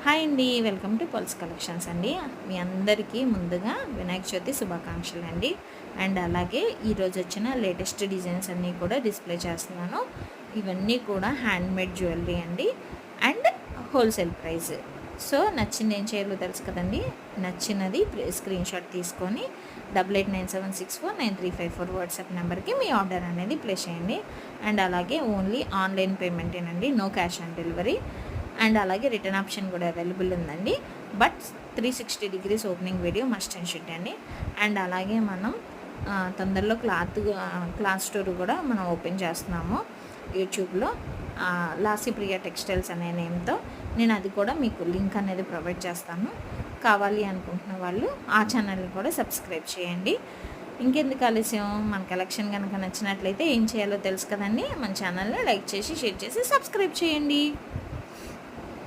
Hi అండి, welcome to pulse collections అండి. మీ అందరికీ ముందుగా వినాయక చవితి శుభాకాంక్షలు అండి. అండ్ అలాగే ఈరోజు వచ్చిన లేటెస్ట్ డిజైన్స్ అన్నీ కూడా డిస్ప్లే చేస్తున్నాను. ఇవన్నీ కూడా హ్యాండ్మేడ్ జ్యువెలరీ అండి అండ్ హోల్సేల్ ప్రైస్. సో నచ్చింది ఏం చేయాలో తెలుసు కదండి. నచ్చినది స్క్రీన్ షాట్ తీసుకొని 8897649354 వాట్సాప్ నెంబర్కి మీ ఆర్డర్ అనేది ప్లేస్ చేయండి. అండ్ అలాగే ఓన్లీ ఆన్లైన్ పేమెంటేనండి, no cash on delivery. And అలాగే రిటర్న్ ఆప్షన్ కూడా అవైలబుల్ ఉందండి. But 360 degrees opening video must and should అండి. అండ్ అలాగే మనం తొందరలో క్లాత్ స్టోర్ కూడా మనం ఓపెన్ చేస్తున్నాము యూట్యూబ్లో, లాసీ ప్రియా టెక్స్టైల్స్ అనే నేమ్తో. నేను అది కూడా మీకు లింక్ అనేది ప్రొవైడ్ చేస్తాను. కావాలి అనుకుంటున్న వాళ్ళు ఆ ఛానల్ని కూడా సబ్స్క్రైబ్ చేయండి. ఇంకెందుకు ఆలస్యం, మన కలెక్షన్ కనుక నచ్చినట్లయితే ఏం చేయాలో తెలుసు కదండి. మన ఛానల్ని లైక్ చేసి, షేర్ చేసి, సబ్స్క్రైబ్ చేయండి.